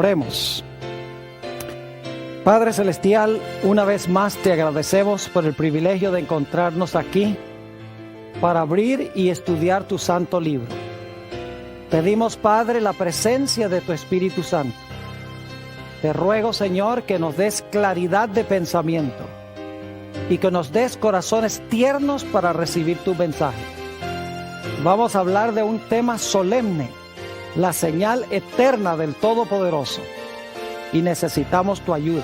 Oremos. Padre Celestial, una vez más te agradecemos por el privilegio de encontrarnos aquí para abrir y estudiar tu santo libro. Pedimos, Padre, la presencia de tu Espíritu Santo. Te ruego, Señor, que nos des claridad de pensamiento y que nos des corazones tiernos para recibir tu mensaje. Vamos a hablar de un tema solemne, la señal eterna del Todopoderoso, y necesitamos tu ayuda.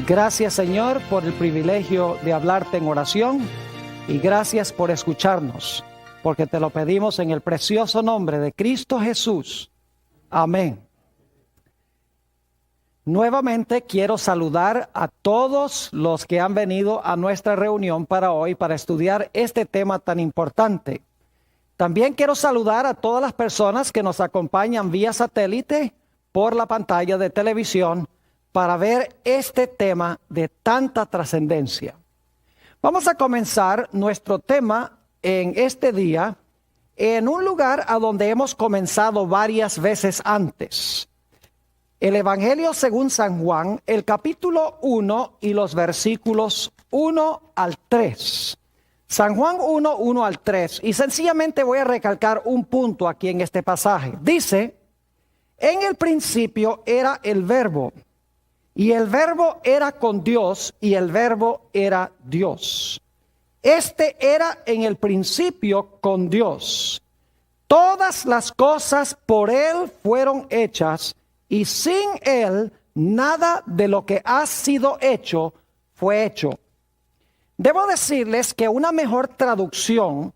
Gracias, Señor, por el privilegio de hablarte en oración, y gracias por escucharnos, porque te lo pedimos en el precioso nombre de Cristo Jesús. Amén. Nuevamente quiero saludar a todos los que han venido a nuestra reunión para hoy para estudiar este tema tan importante. También quiero saludar a todas las personas que nos acompañan vía satélite por la pantalla de televisión para ver este tema de tanta trascendencia. Vamos a comenzar nuestro tema en este día en un lugar a donde hemos comenzado varias veces antes. El Evangelio según San Juan, el capítulo 1 y los versículos 1 al 3. San Juan 1, 1 al 3. Y sencillamente voy a recalcar un punto aquí en este pasaje. Dice, en el principio era el Verbo, y el Verbo era con Dios, y el Verbo era Dios. Este era en el principio con Dios. Todas las cosas por Él fueron hechas, y sin Él nada de lo que ha sido hecho fue hecho. Debo decirles que una mejor traducción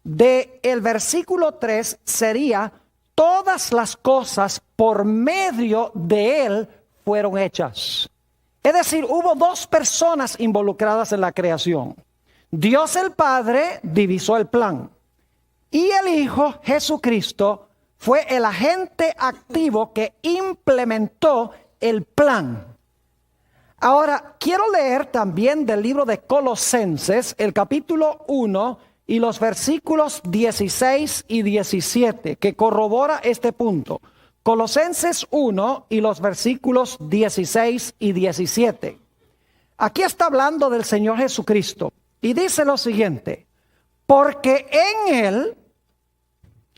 del versículo 3 sería: todas las cosas por medio de Él fueron hechas. Es decir, hubo dos personas involucradas en la creación. Dios el Padre divisó el plan, y el Hijo Jesucristo fue el agente activo que implementó el plan. Ahora, quiero leer también del libro de Colosenses, el capítulo 1 y los versículos 16 y 17, que corrobora este punto. Colosenses 1 y los versículos 16 y 17. Aquí está hablando del Señor Jesucristo y dice lo siguiente: porque en Él,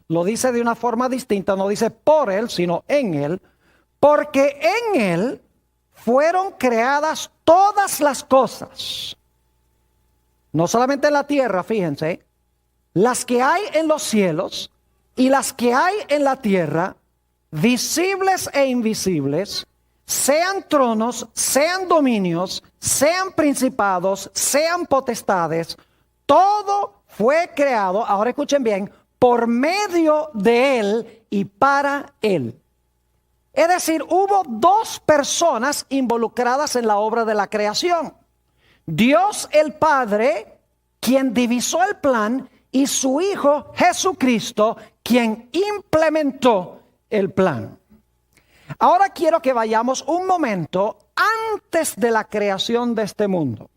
lo dice de una forma distinta, no dice por Él, sino en Él, porque en Él fueron creadas todas las cosas, no solamente en la tierra, fíjense, las que hay en los cielos y las que hay en la tierra, visibles e invisibles, sean tronos, sean dominios, sean principados, sean potestades, todo fue creado, ahora escuchen bien, por medio de Él y para Él. Es decir, hubo dos personas involucradas en la obra de la creación. Dios el Padre, quien divisó el plan, y su Hijo Jesucristo, quien implementó el plan. Ahora quiero que vayamos un momento antes de la creación de este mundo.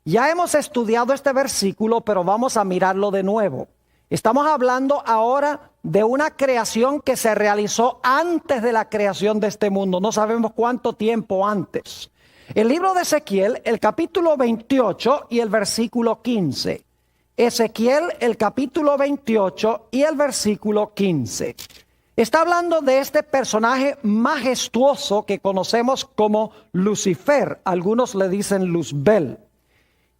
Ya hemos estudiado este versículo, pero vamos a mirarlo de nuevo. Estamos hablando ahora de una creación que se realizó antes de la creación de este mundo. No sabemos cuánto tiempo antes. El libro de Ezequiel, el capítulo 28 y el versículo 15. Ezequiel, el capítulo 28 y el versículo 15. Está hablando de este personaje majestuoso que conocemos como Lucifer. Algunos le dicen Luzbel.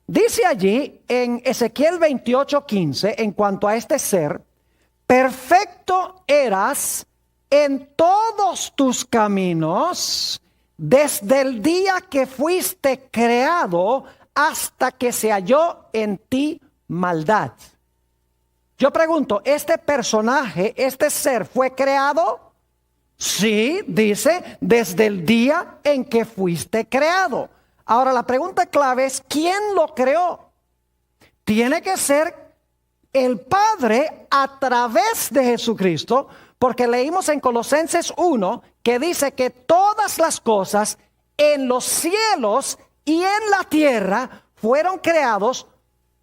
Dice allí en Ezequiel 28:15, en cuanto a este ser: perfecto eras en todos tus caminos desde el día que fuiste creado hasta que se halló en ti maldad. Yo pregunto, ¿este personaje, este ser fue creado? Sí, dice, desde el día en que fuiste creado. Ahora la pregunta clave es: ¿quién lo creó? Tiene que ser el Padre a través de Jesucristo, porque leímos en Colosenses 1 que dice que todas las cosas en los cielos y en la tierra fueron creados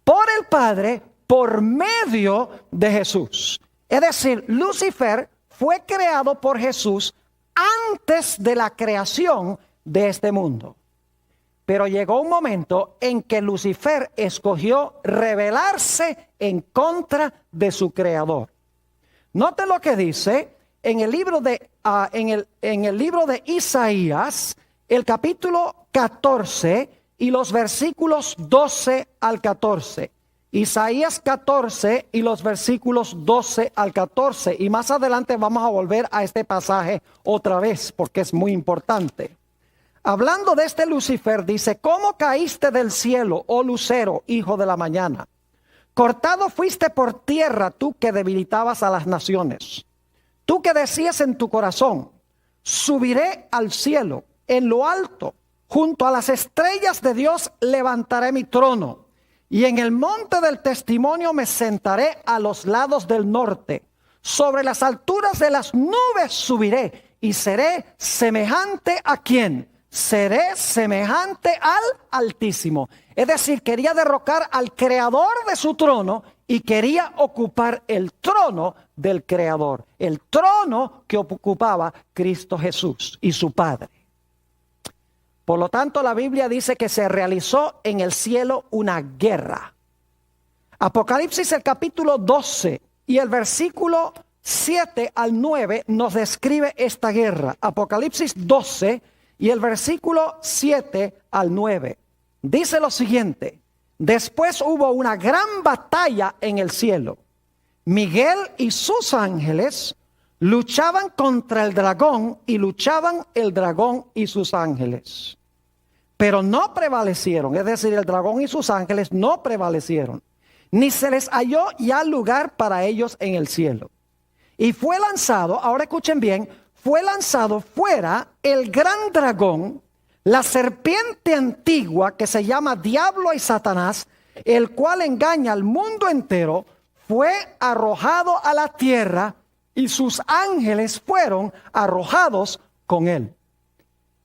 por el Padre por medio de Jesús. Es decir, Lucifer fue creado por Jesús antes de la creación de este mundo. Pero llegó un momento en que Lucifer escogió rebelarse en contra de su creador. Note lo que dice en el libro de Isaías, el capítulo 14 y los versículos 12 al 14. Isaías 14 y los versículos 12 al 14. Y más adelante vamos a volver a este pasaje otra vez porque es muy importante. Hablando de este Lucifer, dice: ¿cómo caíste del cielo, oh lucero, hijo de la mañana? Cortado fuiste por tierra, tú que debilitabas a las naciones. Tú que decías en tu corazón: subiré al cielo, en lo alto, junto a las estrellas de Dios levantaré mi trono. Y en el monte del testimonio me sentaré a los lados del norte. Sobre las alturas de las nubes subiré y seré semejante a ¿quién? Seré semejante al Altísimo. Es decir, quería derrocar al creador de su trono y quería ocupar el trono del creador. El trono que ocupaba Cristo Jesús y su Padre. Por lo tanto, la Biblia dice que se realizó en el cielo una guerra. Apocalipsis, el capítulo 12 y el versículo 7 al 9 nos describe esta guerra. Apocalipsis 12 y el versículo 7 al 9. Dice lo siguiente: después hubo una gran batalla en el cielo. Miguel y sus ángeles luchaban contra el dragón y luchaban el dragón y sus ángeles. Pero no prevalecieron, es decir, el dragón y sus ángeles no prevalecieron. Ni se les halló ya lugar para ellos en el cielo. Y fue lanzado, ahora escuchen bien, fue lanzado fuera el gran dragón, la serpiente antigua que se llama Diablo y Satanás, el cual engaña al mundo entero, fue arrojado a la tierra y sus ángeles fueron arrojados con él.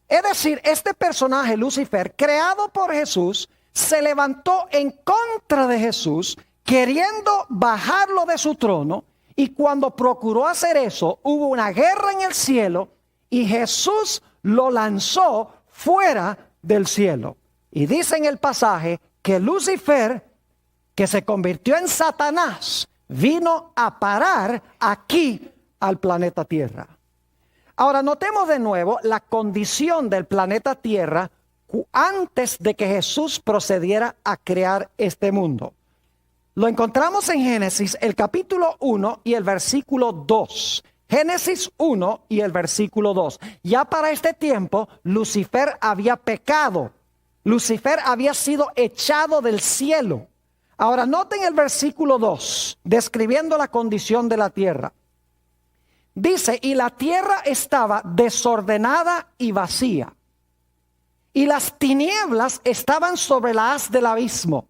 Es decir, este personaje Lucifer, creado por Jesús, se levantó en contra de Jesús, queriendo bajarlo de su trono. Y cuando procuró hacer eso, hubo una guerra en el cielo y Jesús lo lanzó fuera del cielo. Y dice en el pasaje que Lucifer, que se convirtió en Satanás, vino a parar aquí al planeta Tierra. Ahora notemos de nuevo la condición del planeta Tierra antes de que Jesús procediera a crear este mundo. Lo encontramos en Génesis, el capítulo 1 y el versículo 2. Génesis 1 y el versículo 2. Ya para este tiempo, Lucifer había pecado. Lucifer había sido echado del cielo. Ahora noten el versículo 2, describiendo la condición de la tierra. Dice: y la tierra estaba desordenada y vacía, y las tinieblas estaban sobre la haz del abismo,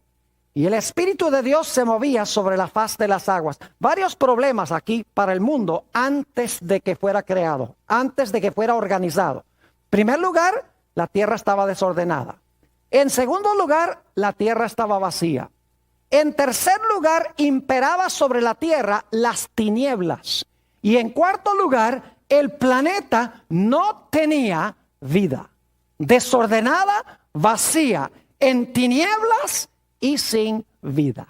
y el Espíritu de Dios se movía sobre la faz de las aguas. Varios problemas aquí para el mundo antes de que fuera creado, antes de que fuera organizado. En primer lugar, la tierra estaba desordenada. En segundo lugar, la tierra estaba vacía. En tercer lugar, imperaba sobre la tierra las tinieblas. Y en cuarto lugar, el planeta no tenía vida. Desordenada, vacía, en tinieblas y sin vida.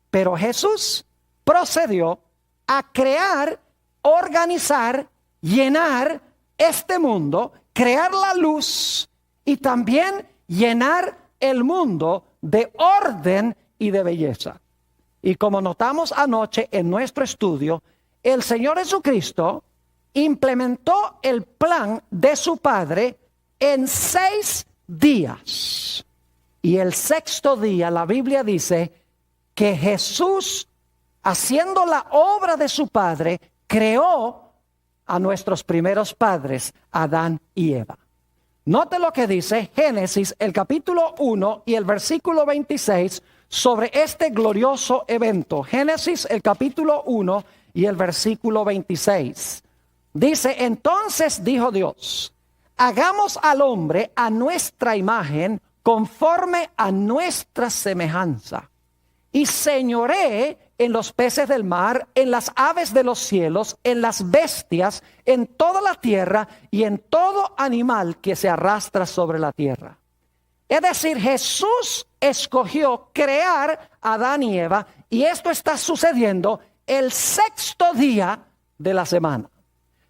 Pero Jesús procedió a crear, organizar, llenar este mundo, crear la luz y también llenar el mundo de orden y de belleza. Y como notamos anoche en nuestro estudio, el Señor Jesucristo implementó el plan de su Padre en 6 días. Y el sexto día, la Biblia dice que Jesús, haciendo la obra de su Padre, creó a nuestros primeros padres, Adán y Eva. Note lo que dice Génesis, el capítulo 1 y el versículo 26 sobre este glorioso evento. Génesis, el capítulo 1 y el versículo 26. Dice: entonces dijo Dios: hagamos al hombre a nuestra imagen, conforme a nuestra semejanza, y señoree en los peces del mar, en las aves de los cielos, en las bestias, en toda la tierra y en todo animal que se arrastra sobre la tierra. Es decir, Jesús escogió crear a Adán y Eva, y esto está sucediendo el sexto día de la semana.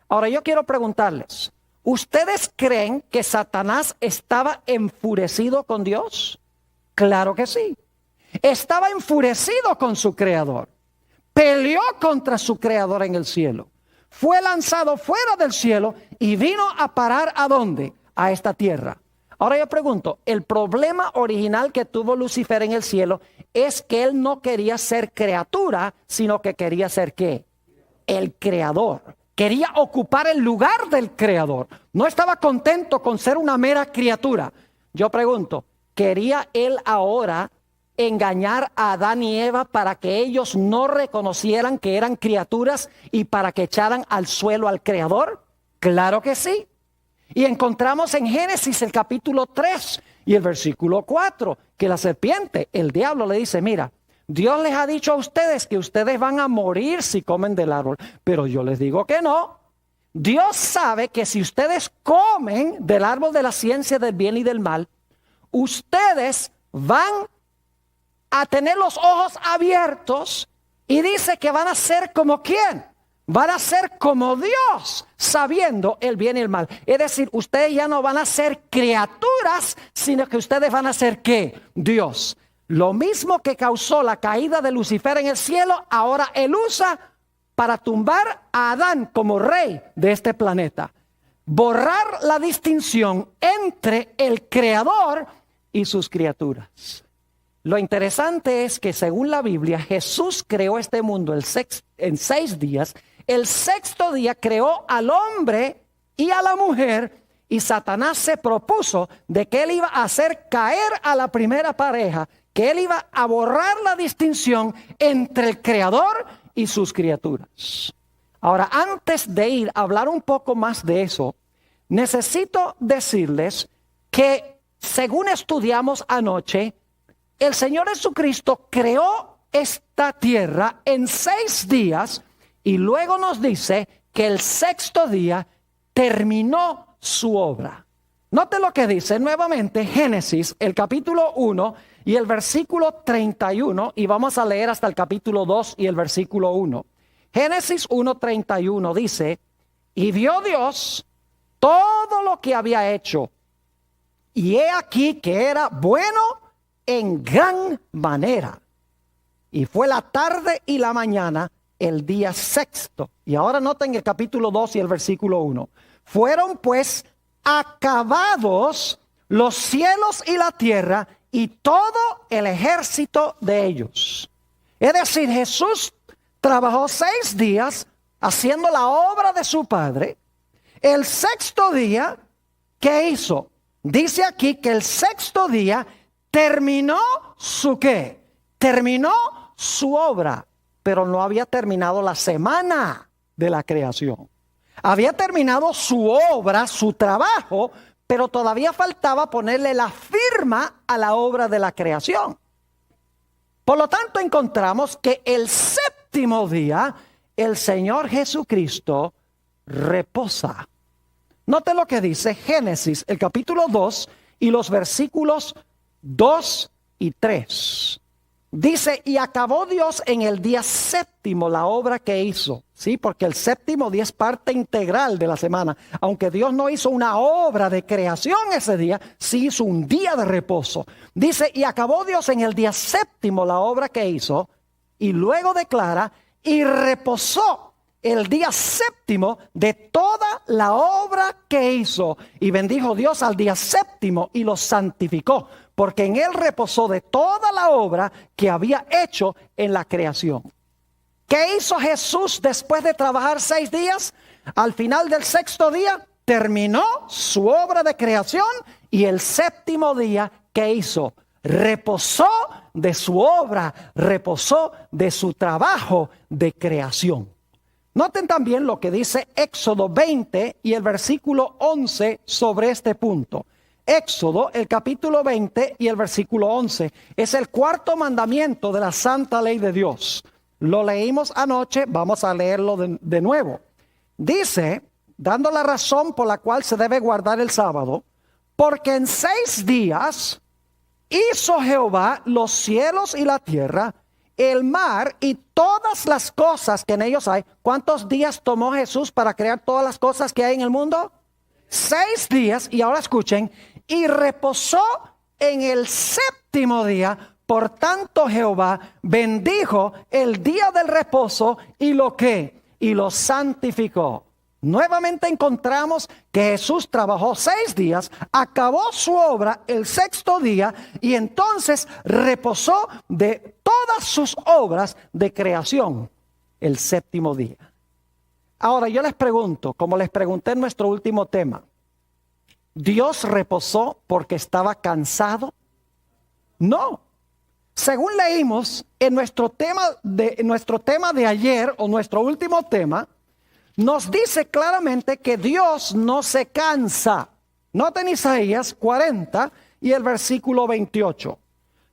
Ahora yo quiero preguntarles, ¿ustedes creen que Satanás estaba enfurecido con Dios? Claro que sí. Estaba enfurecido con su creador. Peleó contra su creador en el cielo. Fue lanzado fuera del cielo y vino a parar ¿a dónde? A esta tierra. Ahora yo pregunto, el problema original que tuvo Lucifer en el cielo es que él no quería ser criatura, sino que quería ser ¿qué? El creador. Quería ocupar el lugar del creador. No estaba contento con ser una mera criatura. Yo pregunto, ¿quería él ahora engañar a Adán y Eva para que ellos no reconocieran que eran criaturas y para que echaran al suelo al creador? Claro que sí. Y encontramos en Génesis el capítulo 3 y el versículo 4 que la serpiente, el diablo, le dice, mira, Dios les ha dicho a ustedes que ustedes van a morir si comen del árbol, pero yo les digo que no. Dios sabe que si ustedes comen del árbol de la ciencia del bien y del mal, ustedes van a tener los ojos abiertos y dice que van a ser como ¿quién? Van a ser como Dios, sabiendo el bien y el mal. Es decir, ustedes ya no van a ser criaturas, sino que ustedes van a ser ¿qué? Dios. Lo mismo que causó la caída de Lucifer en el cielo, ahora él usa para tumbar a Adán como rey de este planeta. Borrar la distinción entre el creador y sus criaturas. Lo interesante es que según la Biblia, Jesús creó este mundo en 6 días. El sexto día creó al hombre y a la mujer, y Satanás se propuso de que él iba a hacer caer a la primera pareja, que él iba a borrar la distinción entre el creador y sus criaturas. Ahora, antes de ir a hablar un poco más de eso, necesito decirles que según estudiamos anoche, el Señor Jesucristo creó esta tierra en 6 días y luego nos dice que el sexto día terminó su obra. Note lo que dice nuevamente Génesis, el capítulo 1 y el versículo 31, y vamos a leer hasta el capítulo 2 y el versículo 1. Génesis 1:31 dice, y vio Dios todo lo que había hecho, y he aquí que era bueno en gran manera. Y fue la tarde y la mañana el día sexto. Y ahora noten el capítulo 2 y el versículo 1. Fueron pues acabados los cielos y la tierra y todo el ejército de ellos. Es decir, Jesús trabajó 6 días haciendo la obra de su Padre. El sexto día, ¿qué hizo? Dice aquí que el sexto día terminó su ¿qué? Terminó su obra, pero no había terminado la semana de la creación. Había terminado su obra, su trabajo, pero todavía faltaba ponerle la firma a la obra de la creación. Por lo tanto, encontramos que el séptimo día, el Señor Jesucristo reposa. Note lo que dice Génesis, el capítulo 2 y los versículos 2 y 3. Dice, y acabó Dios en el día séptimo la obra que hizo. Sí, porque el séptimo día es parte integral de la semana. Aunque Dios no hizo una obra de creación ese día, sí hizo un día de reposo. Dice, y acabó Dios en el día séptimo la obra que hizo. Y luego declara, y reposó el día séptimo de toda la obra que hizo. Y bendijo Dios al día séptimo y lo santificó, porque en él reposó de toda la obra que había hecho en la creación. ¿Qué hizo Jesús después de trabajar 6 días? Al final del sexto día terminó su obra de creación, y el séptimo día, ¿qué hizo? Reposó de su obra, reposó de su trabajo de creación. Noten también lo que dice Éxodo 20 y el versículo 11 sobre este punto. Éxodo, el capítulo 20 y el versículo 11, es el 4.º mandamiento de la santa ley de Dios. Lo leímos anoche, vamos a leerlo de nuevo. Dice, dando la razón por la cual se debe guardar el sábado, porque en 6 días hizo Jehová los cielos y la tierra, el mar y todas las cosas que en ellos hay. ¿Cuántos días tomó Jesús para crear todas las cosas que hay en el mundo? 6 días, y ahora escuchen, y reposó en el 7º día. Por tanto Jehová bendijo el día del reposo y lo que, y lo santificó. Nuevamente encontramos que Jesús trabajó 6 días, acabó su obra el 6º día y entonces reposó de todas sus obras de creación el 7º día. Ahora yo les pregunto, como les pregunté en nuestro último tema, ¿Dios reposó porque estaba cansado? No. Según leímos en nuestro tema de ayer, o nuestro último tema, nos dice claramente que Dios no se cansa. Noten Isaías 40 y el versículo 28.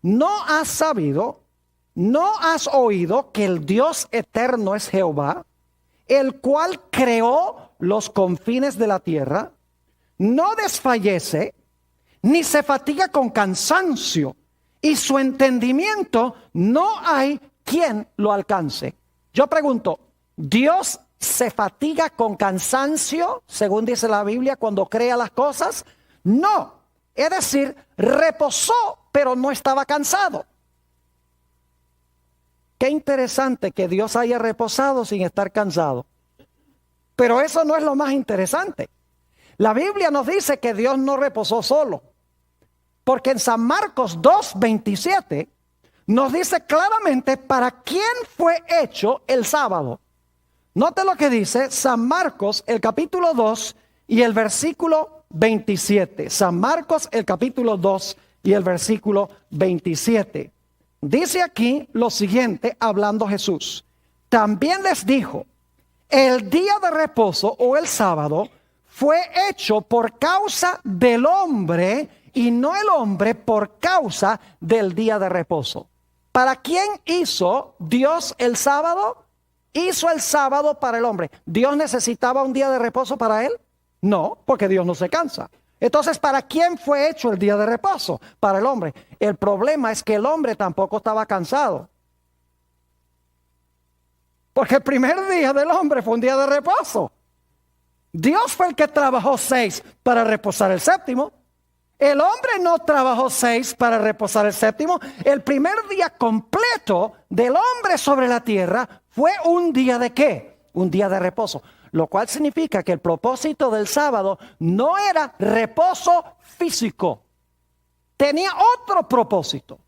¿No has sabido, no has oído que el Dios eterno es Jehová, el cual creó los confines de la tierra? No desfallece, ni se fatiga con cansancio, y su entendimiento no hay quien lo alcance. Yo pregunto, ¿Dios se fatiga con cansancio, según dice la Biblia, cuando crea las cosas? No. Es decir, reposó, pero no estaba cansado. Qué interesante que Dios haya reposado sin estar cansado. Pero eso no es lo más interesante. La Biblia nos dice que Dios no reposó solo. Porque en San Marcos 2:27 nos dice claramente para quién fue hecho el sábado. Note lo que dice San Marcos, el capítulo 2 y el versículo 27. San Marcos, el capítulo 2 y el versículo 27. Dice aquí lo siguiente, hablando Jesús. También les dijo, el día de reposo o el sábado fue hecho por causa del hombre y no el hombre por causa del día de reposo. ¿Para quién hizo Dios el sábado? Hizo el sábado para el hombre. ¿Dios necesitaba un día de reposo para él? No, porque Dios no se cansa. Entonces, ¿para quién fue hecho el día de reposo? Para el hombre. El problema es que el hombre tampoco estaba cansado. Porque el primer día del hombre fue un día de reposo. Dios fue el que trabajó 6 para reposar el 7º. El hombre no trabajó 6 para reposar el 7º. El primer día completo del hombre sobre la tierra fue un día de ¿qué? Un día de reposo. Lo cual significa que el propósito del sábado no era reposo físico. Tenía otro propósito.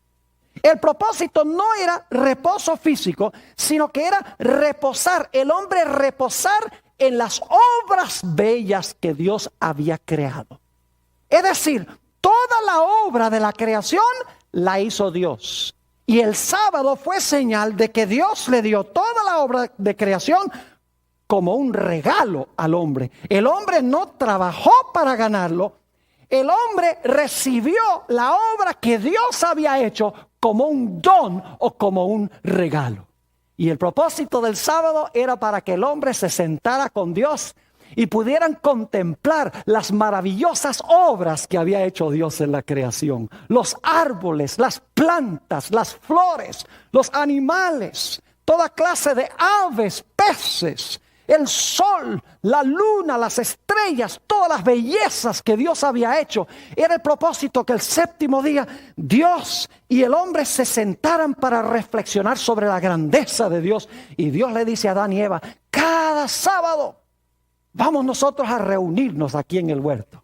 El propósito no era reposo físico, sino que era reposar. El hombre reposar en las obras bellas que Dios había creado. Es decir, toda la obra de la creación la hizo Dios. Y el sábado fue señal de que Dios le dio toda la obra de creación como un regalo al hombre. El hombre no trabajó para ganarlo. El hombre recibió la obra que Dios había hecho como un don o como un regalo. Y el propósito del sábado era para que el hombre se sentara con Dios y pudieran contemplar las maravillosas obras que había hecho Dios en la creación. Los árboles, las plantas, las flores, los animales, toda clase de aves, peces, el sol, la luna, las estrellas, todas las bellezas que Dios había hecho. Era el propósito que el 7º día Dios y el hombre se sentaran para reflexionar sobre la grandeza de Dios. Y Dios le dice a Adán y Eva, cada sábado vamos nosotros a reunirnos aquí en el huerto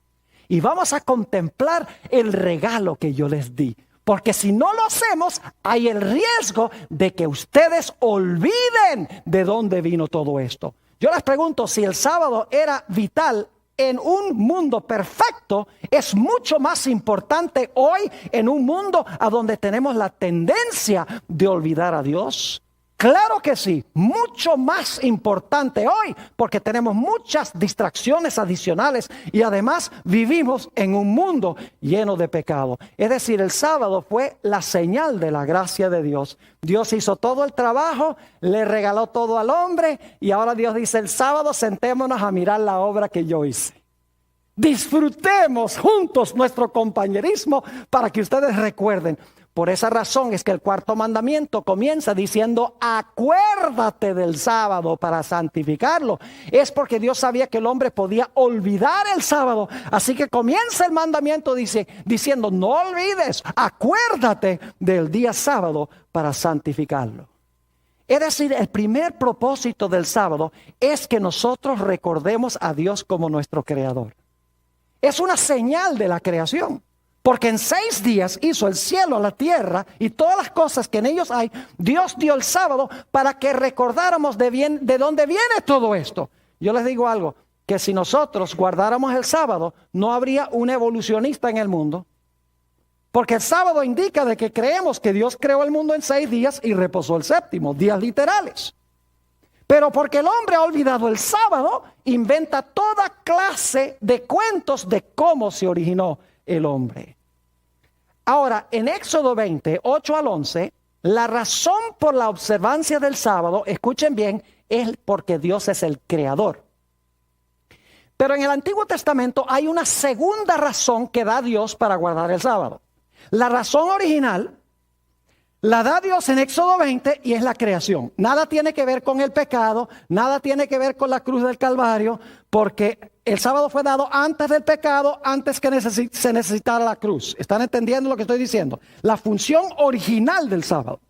y vamos a contemplar el regalo que yo les di. Porque si no lo hacemos, hay el riesgo de que ustedes olviden de dónde vino todo esto. Yo les pregunto, si el sábado era vital en un mundo perfecto, es mucho más importante hoy en un mundo a donde tenemos la tendencia de olvidar a Dios. Claro que sí, mucho más importante hoy porque tenemos muchas distracciones adicionales y además vivimos en un mundo lleno de pecado. Es decir, el sábado fue la señal de la gracia de Dios. Dios hizo todo el trabajo, le regaló todo al hombre y ahora Dios dice: el sábado sentémonos a mirar la obra que yo hice. Disfrutemos juntos nuestro compañerismo para que ustedes recuerden. Por esa razón es que el cuarto mandamiento comienza diciendo: acuérdate del sábado para santificarlo. Es porque Dios sabía que el hombre podía olvidar el sábado. Así que comienza el mandamiento diciendo: no olvides, acuérdate del día sábado para santificarlo. Es decir, el primer propósito del sábado es que nosotros recordemos a Dios como nuestro creador. Es una señal de la creación. Porque en 6 días hizo el cielo, la tierra y todas las cosas que en ellos hay. Dios dio el sábado para que recordáramos de dónde viene todo esto. Yo les digo algo, que si nosotros guardáramos el sábado, no habría un evolucionista en el mundo. Porque el sábado indica de que creemos que Dios creó el mundo en 6 días y reposó el séptimo, días literales. Pero porque el hombre ha olvidado el sábado, inventa toda clase de cuentos de cómo se originó el hombre. Ahora, en Éxodo 20, 8 al 11, la razón por la observancia del sábado, escuchen bien, es porque Dios es el creador. Pero en el Antiguo Testamento hay una segunda razón que da Dios para guardar el sábado. La razón original la da Dios en Éxodo 20 y es la creación. Nada tiene que ver con el pecado, nada tiene que ver con la cruz del Calvario, porque el sábado fue dado antes del pecado, antes que se necesitara la cruz. ¿Están entendiendo lo que estoy diciendo? La función original del sábado.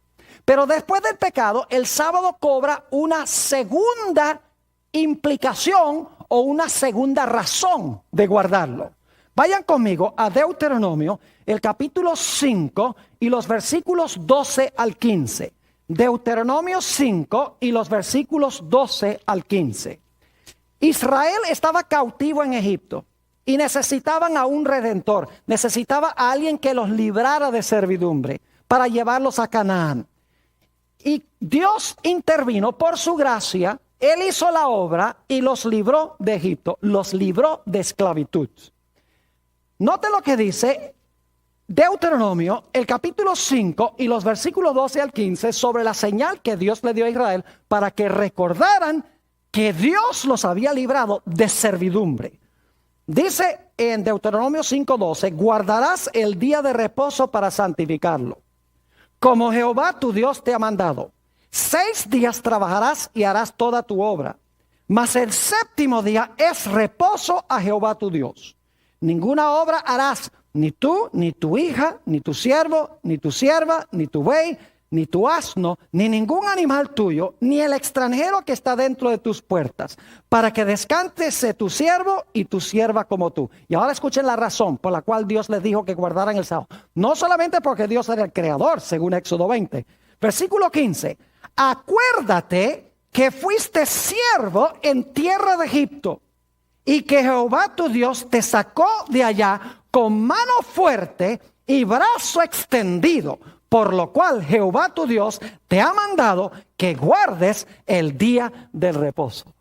Pero después del pecado, el sábado cobra una segunda implicación o una segunda razón de guardarlo. Vayan conmigo a Deuteronomio, el capítulo 5 y los versículos 12 al 15. Deuteronomio 5 y los versículos 12 al 15. Israel estaba cautivo en Egipto y necesitaban a un redentor. Necesitaba a alguien que los librara de servidumbre para llevarlos a Canaán. Y Dios intervino por su gracia. Él hizo la obra y los libró de Egipto. Los libró de esclavitud. Note lo que dice Deuteronomio, el capítulo 5 y los versículos 12 al 15 sobre la señal que Dios le dio a Israel para que recordaran que Dios los había librado de servidumbre. Dice en Deuteronomio 5:12: guardarás el día de reposo para santificarlo, como Jehová tu Dios te ha mandado. 6 días trabajarás y harás toda tu obra, mas el séptimo día es reposo a Jehová tu Dios. Ninguna obra harás, ni tú, ni tu hija, ni tu siervo, ni tu sierva, ni tu buey, ni tu asno, ni ningún animal tuyo, ni el extranjero que está dentro de tus puertas, para que descanse tu siervo y tu sierva como tú. Y ahora escuchen la razón por la cual Dios les dijo que guardaran el sábado. No solamente porque Dios era el creador, según Éxodo 20. Versículo 15. Acuérdate que fuiste siervo en tierra de Egipto, y que Jehová tu Dios te sacó de allá con mano fuerte y brazo extendido, por lo cual Jehová tu Dios te ha mandado que guardes el día del reposo.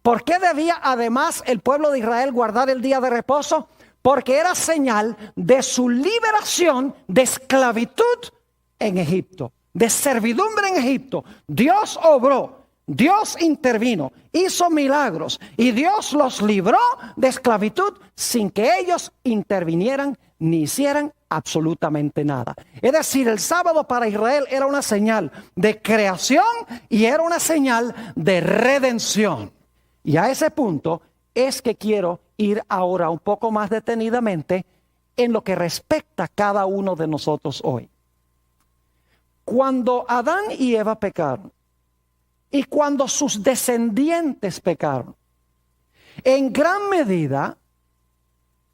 ¿Por qué debía además el pueblo de Israel guardar el día de reposo? Porque era señal de su liberación de esclavitud en Egipto, de servidumbre en Egipto. Dios obró. Dios intervino, hizo milagros y Dios los libró de esclavitud sin que ellos intervinieran ni hicieran absolutamente nada. Es decir, el sábado para Israel era una señal de creación y era una señal de redención. Y a ese punto es que quiero ir ahora un poco más detenidamente en lo que respecta a cada uno de nosotros hoy. Cuando Adán y Eva pecaron, y cuando sus descendientes pecaron, en gran medida,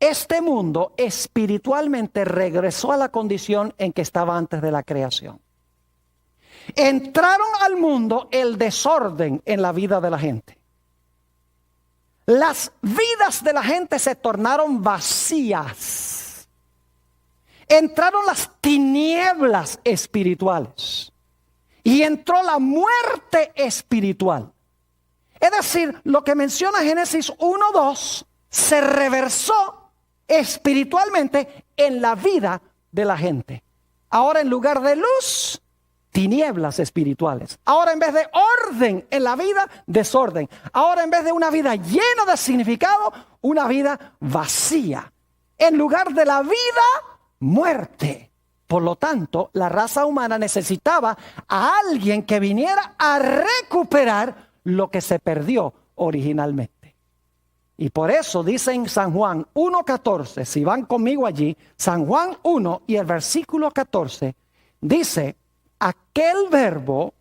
este mundo espiritualmente regresó a la condición en que estaba antes de la creación. Entraron al mundo el desorden en la vida de la gente. Las vidas de la gente se tornaron vacías. Entraron las tinieblas espirituales. y entró la muerte espiritual. Es decir, lo que menciona Génesis 1:2 se reversó espiritualmente en la vida de la gente. Ahora, en lugar de luz, tinieblas espirituales. Ahora, en vez de orden en la vida, desorden. Ahora, en vez de una vida llena de significado, una vida vacía. En lugar de la vida, muerte. Por lo tanto, la raza humana necesitaba a alguien que viniera a recuperar lo que se perdió originalmente. Y por eso dice en San Juan 1:14, si van conmigo allí, San Juan 1 y el versículo 14, dice: aquel verbo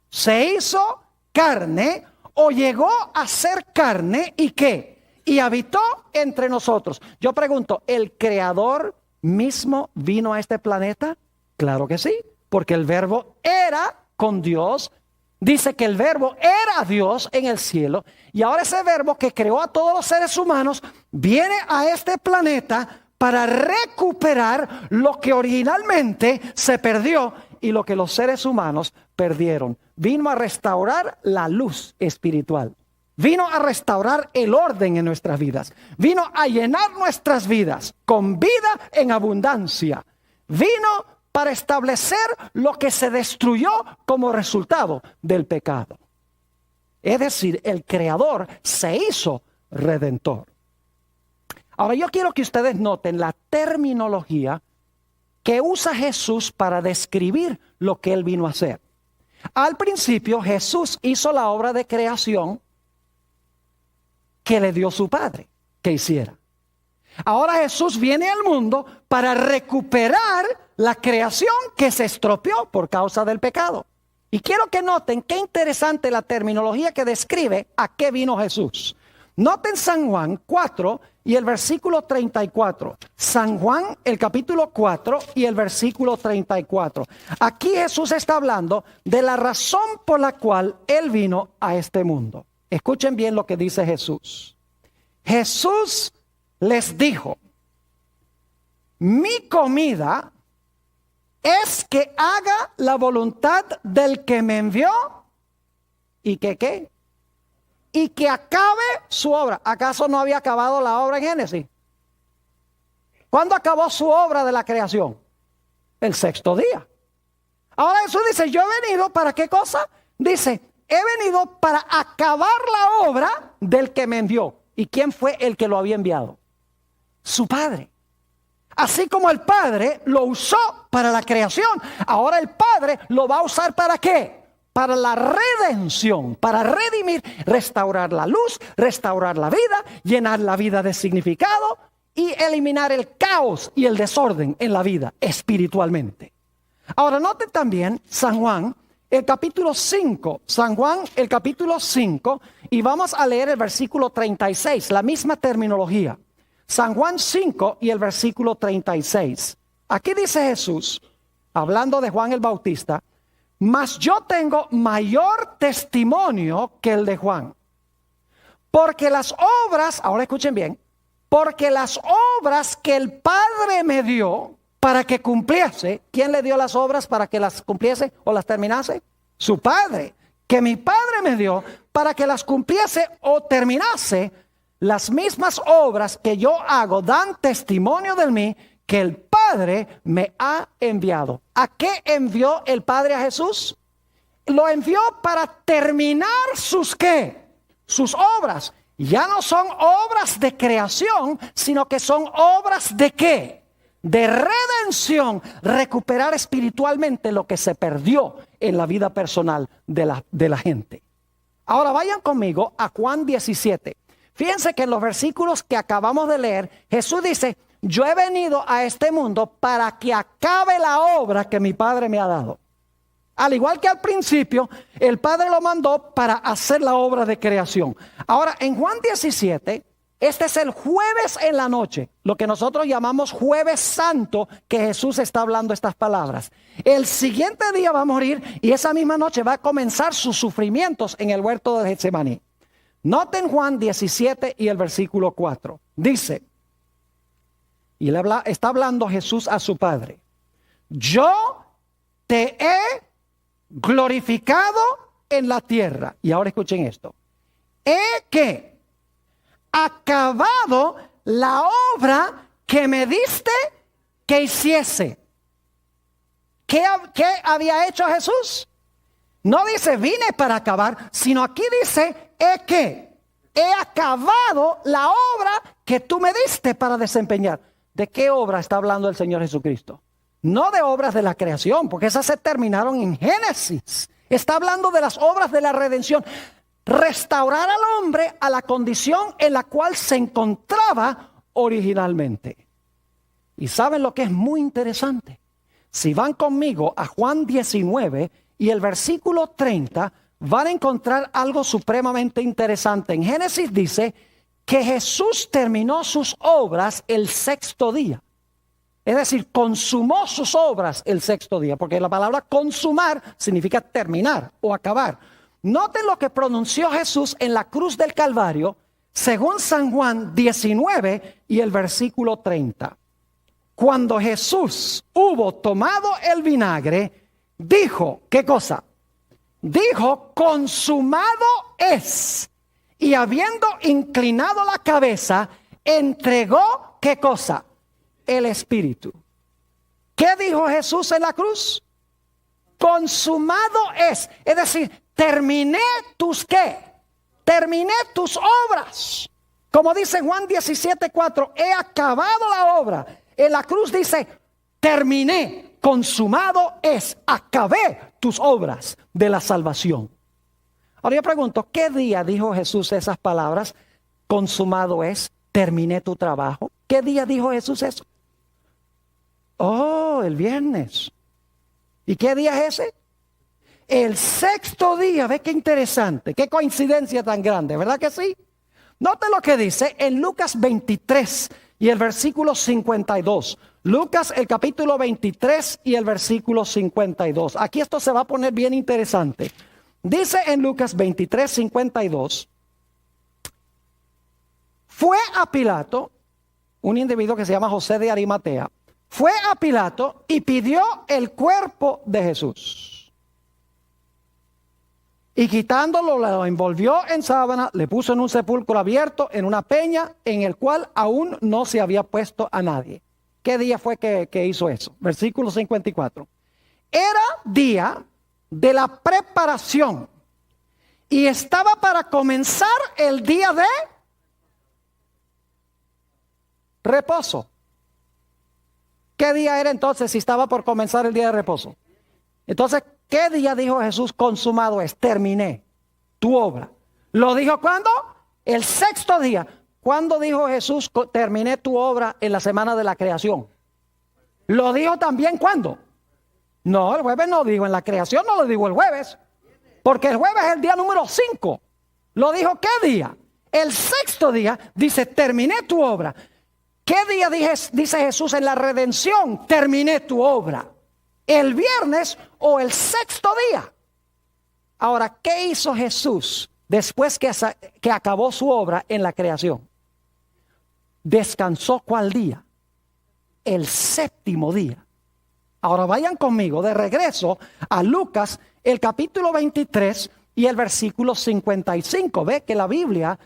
se hizo carne o llegó a ser carne y ¿qué? Y habitó entre nosotros. Yo pregunto, ¿el creador mismo vino a este planeta? Claro que sí, porque el verbo era con Dios. Dice que el verbo era Dios en el cielo, y ahora ese verbo que creó a todos los seres humanos viene a este planeta para recuperar lo que originalmente se perdió y lo que los seres humanos perdieron. Vino a restaurar la luz espiritual. Vino a restaurar el orden en nuestras vidas. Vino a llenar nuestras vidas con vida en abundancia. Vino para establecer lo que se destruyó como resultado del pecado. Es decir, el Creador se hizo redentor. Ahora yo quiero que ustedes noten la terminología que usa Jesús para describir lo que Él vino a hacer. Al principio Jesús hizo la obra de creación que le dio su Padre que hiciera. Ahora Jesús viene al mundo para recuperar la creación que se estropeó por causa del pecado. Y quiero que noten qué interesante la terminología que describe a qué vino Jesús. Noten San Juan 4 y el versículo 34. San Juan, el capítulo 4 y el versículo 34. Aquí Jesús está hablando de la razón por la cual Él vino a este mundo. Escuchen bien lo que dice Jesús. Jesús les dijo: mi comida es que haga la voluntad del que me envió y que ¿qué? Y que acabe su obra. ¿Acaso no había acabado la obra en Génesis? ¿Cuándo acabó su obra de la creación? El sexto día. Ahora Jesús dice: yo he venido ¿para qué cosa? Dice: he venido para acabar la obra del que me envió. ¿Y quién fue el que lo había enviado? Su Padre. Así como el Padre lo usó para la creación, ahora el Padre lo va a usar ¿para qué? Para la redención, para redimir, restaurar la luz, restaurar la vida, llenar la vida de significado y eliminar el caos y el desorden en la vida espiritualmente. Ahora noten también San Juan, el capítulo 5, San Juan, el capítulo 5, y vamos a leer el versículo 36, la misma terminología. San Juan 5 y el versículo 36. Aquí dice Jesús, hablando de Juan el Bautista: mas yo tengo mayor testimonio que el de Juan. Porque las obras, ahora escuchen bien, porque las obras que el Padre me dio para que cumpliese, ¿quién le dio las obras para que las cumpliese o las terminase? Su Padre. Que mi Padre me dio para que las cumpliese o terminase. Las mismas obras que yo hago dan testimonio de mí que el Padre me ha enviado. ¿A qué envió el Padre a Jesús? Lo envió para terminar sus ¿qué? Sus obras. Ya no son obras de creación, sino que son obras de ¿qué? De redención. Recuperar espiritualmente lo que se perdió en la vida personal de la gente. Ahora vayan conmigo a Juan 17. Fíjense que en los versículos que acabamos de leer, Jesús dice: yo he venido a este mundo para que acabe la obra que mi Padre me ha dado. Al igual que al principio, el Padre lo mandó para hacer la obra de creación. Ahora, en Juan 17, este es el jueves en la noche, lo que nosotros llamamos Jueves Santo, que Jesús está hablando estas palabras. El siguiente día va a morir y esa misma noche va a comenzar sus sufrimientos en el huerto de Getsemaní. Noten Juan 17 y el versículo 4. Dice, y está hablando Jesús a su Padre: yo te he glorificado en la tierra. Y ahora escuchen esto. He que acabado la obra que me diste que hiciese. ¿Qué había hecho Jesús? No dice vine para acabar, sino aquí dice he acabado la obra que tú me diste para desempeñar. ¿De qué obra está hablando el Señor Jesucristo? No de obras de la creación, porque esas se terminaron en Génesis. Está hablando de las obras de la redención. Restaurar al hombre a la condición en la cual se encontraba originalmente. ¿Y saben lo que es muy interesante? Si van conmigo a Juan 19 y el versículo 30, van a encontrar algo supremamente interesante. En Génesis dice que Jesús terminó sus obras el sexto día. Es decir, consumó sus obras el sexto día, porque la palabra consumar significa terminar o acabar. Noten lo que pronunció Jesús en la cruz del Calvario, según San Juan 19 y el versículo 30. Cuando Jesús hubo tomado el vinagre, dijo, ¿qué cosa? Dijo, consumado es. Y habiendo inclinado la cabeza, entregó, ¿qué cosa? El Espíritu. ¿Qué dijo Jesús en la cruz? Consumado es. Es decir, terminé tus ¿qué? Terminé tus obras. Como dice Juan 17:4, he acabado la obra. En la cruz dice, terminé, consumado es, acabé tus obras de la salvación. Ahora yo pregunto, ¿qué día dijo Jesús esas palabras? Consumado es, terminé tu trabajo. ¿Qué día dijo Jesús eso? Oh, el viernes. ¿Y qué día es ese? El sexto día. Ve qué interesante, qué coincidencia tan grande, ¿verdad que sí? Note lo que dice en Lucas 23 y el versículo 52. Lucas el capítulo 23 y el versículo 52. Aquí esto se va a poner bien interesante. Dice en Lucas 23, 52. Fue a Pilato, un individuo que se llama José de Arimatea, fue a Pilato y pidió el cuerpo de Jesús. Y quitándolo, lo envolvió en sábana, le puso en un sepulcro abierto, en una peña, en el cual aún no se había puesto a nadie. ¿Qué día fue que hizo eso? Versículo 54. Era día de la preparación y estaba para comenzar el día de reposo. ¿Qué día era entonces si estaba por comenzar el día de reposo? Entonces, ¿qué día dijo Jesús consumado es? Terminé tu obra. ¿Lo dijo cuándo? El sexto día. ¿Cuándo dijo Jesús terminé tu obra en la semana de la creación? ¿Lo dijo también cuándo? No, el jueves no dijo en la creación, no lo dijo el jueves. Porque el jueves es el día número 5. ¿Lo dijo qué día? El sexto día dice terminé tu obra. ¿Qué día dice Jesús en la redención? Terminé tu obra. ¿El viernes o el sexto día? Ahora, ¿qué hizo Jesús después que acabó su obra en la creación? ¿Descansó cuál día? El séptimo día. Ahora vayan conmigo de regreso a Lucas, el capítulo 23 y el versículo 55. Ve que la Biblia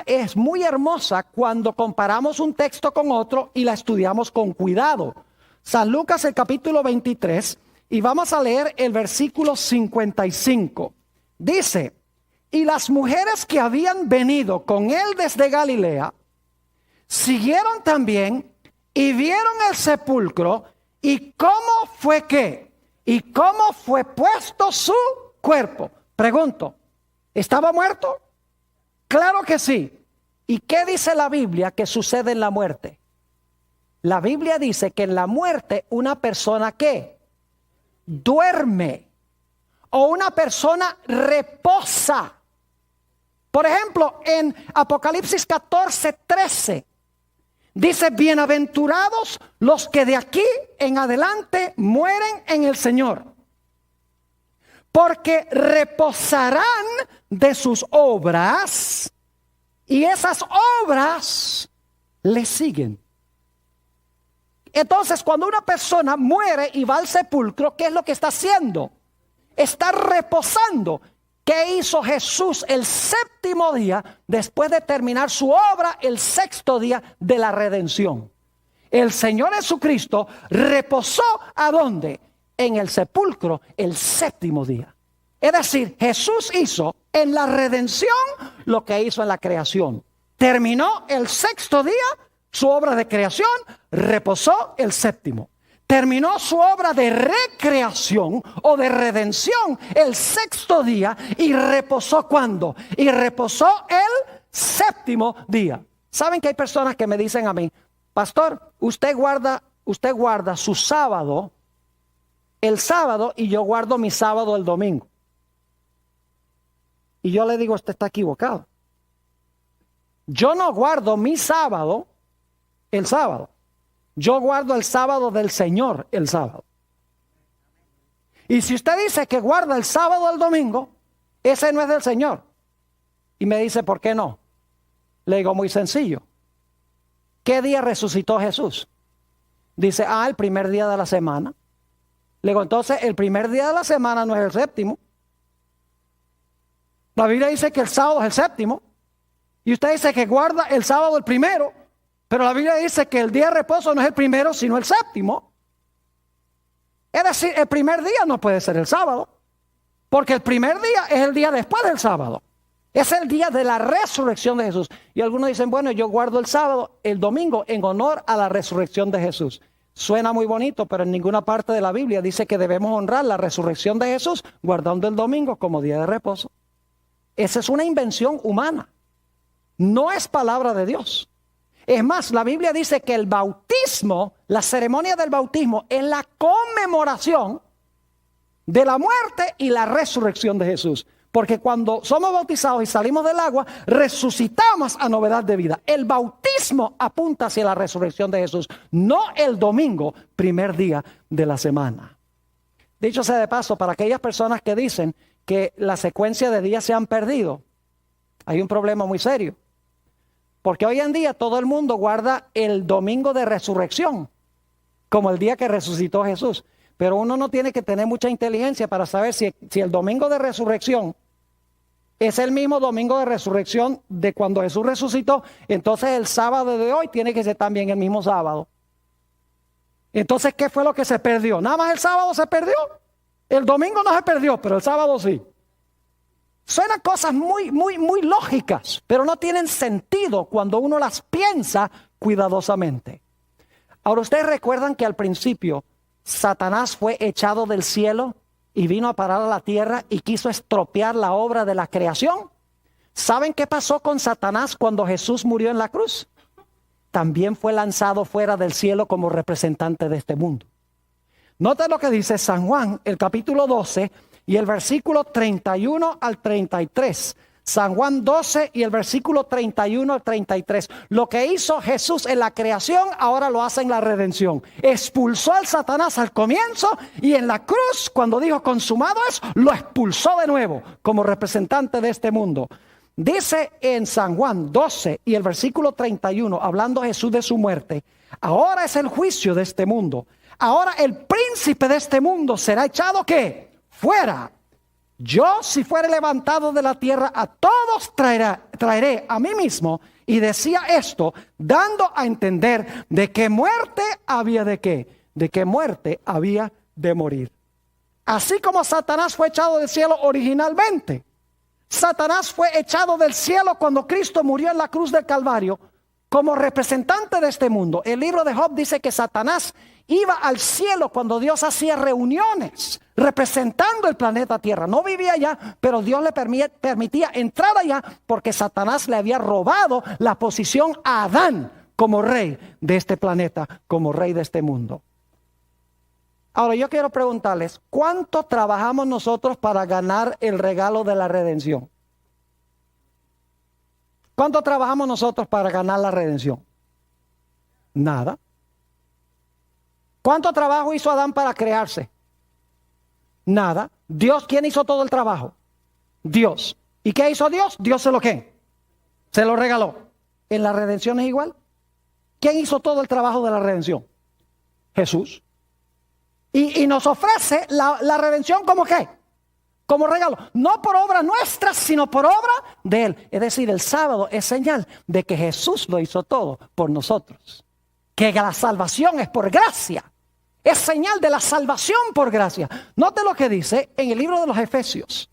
es muy hermosa cuando comparamos un texto con otro y la estudiamos con cuidado. San Lucas el capítulo 23 y vamos a leer el versículo 55. Dice, y las mujeres que habían venido con él desde Galilea, siguieron también y vieron el sepulcro y cómo fue que, y cómo fue puesto su cuerpo. Pregunto, ¿estaba muerto? Claro que sí. ¿Y qué dice la Biblia que sucede en la muerte? La Biblia dice que en la muerte una persona ¿qué? Duerme o una persona reposa. Por ejemplo, en Apocalipsis 14:13 dice, bienaventurados los que de aquí en adelante mueren en el Señor, porque reposarán de sus obras y esas obras le siguen. Entonces, cuando una persona muere y va al sepulcro, ¿qué es lo que está haciendo? Está reposando. ¿Qué hizo Jesús el séptimo día después de terminar su obra el sexto día de la redención? El Señor Jesucristo reposó ¿a dónde? En el sepulcro el séptimo día. Es decir, Jesús hizo en la redención lo que hizo en la creación. Terminó el sexto día su obra de creación, reposó el séptimo. Terminó su obra de recreación o de redención el sexto día y reposó ¿cuándo? Y reposó el séptimo día. ¿Saben que hay personas que me dicen a mí, pastor, usted guarda su sábado el sábado y yo guardo mi sábado el domingo? Y yo le digo, usted está equivocado. Yo no guardo mi sábado el sábado. Yo guardo el sábado del Señor el sábado. Y si usted dice que guarda el sábado el domingo, ese no es del Señor. Y me dice, ¿por qué no? Le digo, muy sencillo. ¿Qué día resucitó Jesús? Dice, el primer día de la semana. Le digo, entonces el primer día de la semana no es el séptimo. La Biblia dice que el sábado es el séptimo. Y usted dice que guarda el sábado el primero. Pero la Biblia dice que el día de reposo no es el primero, sino el séptimo. Es decir, el primer día no puede ser el sábado. Porque el primer día es el día después del sábado. Es el día de la resurrección de Jesús. Y algunos dicen, bueno, yo guardo el sábado, el domingo, en honor a la resurrección de Jesús. Suena muy bonito, pero en ninguna parte de la Biblia dice que debemos honrar la resurrección de Jesús guardando el domingo como día de reposo. Esa es una invención humana. No es palabra de Dios. Es más, la Biblia dice que el bautismo, la ceremonia del bautismo, es la conmemoración de la muerte y la resurrección de Jesús. Porque cuando somos bautizados y salimos del agua, resucitamos a novedad de vida. El bautismo apunta hacia la resurrección de Jesús, no el domingo, primer día de la semana. Dicho sea de paso, para aquellas personas que dicen que la secuencia de días se han perdido, hay un problema muy serio. Porque hoy en día todo el mundo guarda el domingo de resurrección como el día que resucitó Jesús. Pero uno no tiene que tener mucha inteligencia para saber si el domingo de resurrección es el mismo domingo de resurrección de cuando Jesús resucitó. Entonces el sábado de hoy tiene que ser también el mismo sábado. Entonces, ¿qué fue lo que se perdió? Nada más el sábado se perdió. El domingo no se perdió, pero el sábado sí. Suenan cosas muy lógicas, pero no tienen sentido cuando uno las piensa cuidadosamente. Ahora, ustedes recuerdan que al principio Satanás fue echado del cielo y vino a parar a la tierra y quiso estropear la obra de la creación. ¿Saben qué pasó con Satanás cuando Jesús murió en la cruz? También fue lanzado fuera del cielo como representante de este mundo. Nota lo que dice San Juan, el capítulo 12 y el versículo 31 al 33. San Juan 12 y el versículo 31 al 33. Lo que hizo Jesús en la creación, ahora lo hace en la redención. Expulsó al Satanás al comienzo y en la cruz, cuando dijo consumado es, lo expulsó de nuevo como representante de este mundo. Dice en San Juan 12 y el versículo 31, hablando Jesús de su muerte, ahora es el juicio de este mundo. Ahora el príncipe de este mundo será echado ¿qué? Fuera. Yo, si fuere levantado de la tierra, a todos traeré a mí mismo. Y decía esto, dando a entender de qué muerte había de qué. De qué muerte había de morir. Así como Satanás fue echado del cielo originalmente. Satanás fue echado del cielo cuando Cristo murió en la cruz del Calvario como representante de este mundo. El libro de Job dice que Satanás iba al cielo cuando Dios hacía reuniones representando el planeta Tierra. No vivía allá, pero Dios le permitía entrar allá porque Satanás le había robado la posición a Adán como rey de este planeta, como rey de este mundo. Ahora yo quiero preguntarles, ¿cuánto trabajamos nosotros para ganar el regalo de la redención? ¿Cuánto trabajamos nosotros para ganar la redención? Nada. ¿Cuánto trabajo hizo Adán para crearse? Nada. Dios, ¿quién hizo todo el trabajo? Dios. ¿Y qué hizo Dios? Dios se lo ¿qué? Se lo regaló. ¿En la redención es igual? ¿Quién hizo todo el trabajo de la redención? Jesús. Y nos ofrece la redención como ¿qué? como regalo, no por obra nuestra, sino por obra de Él. Es decir, el sábado es señal de que Jesús lo hizo todo por nosotros, que la salvación es por gracia, es señal de la salvación por gracia. Note lo que dice en el libro de los Efesios,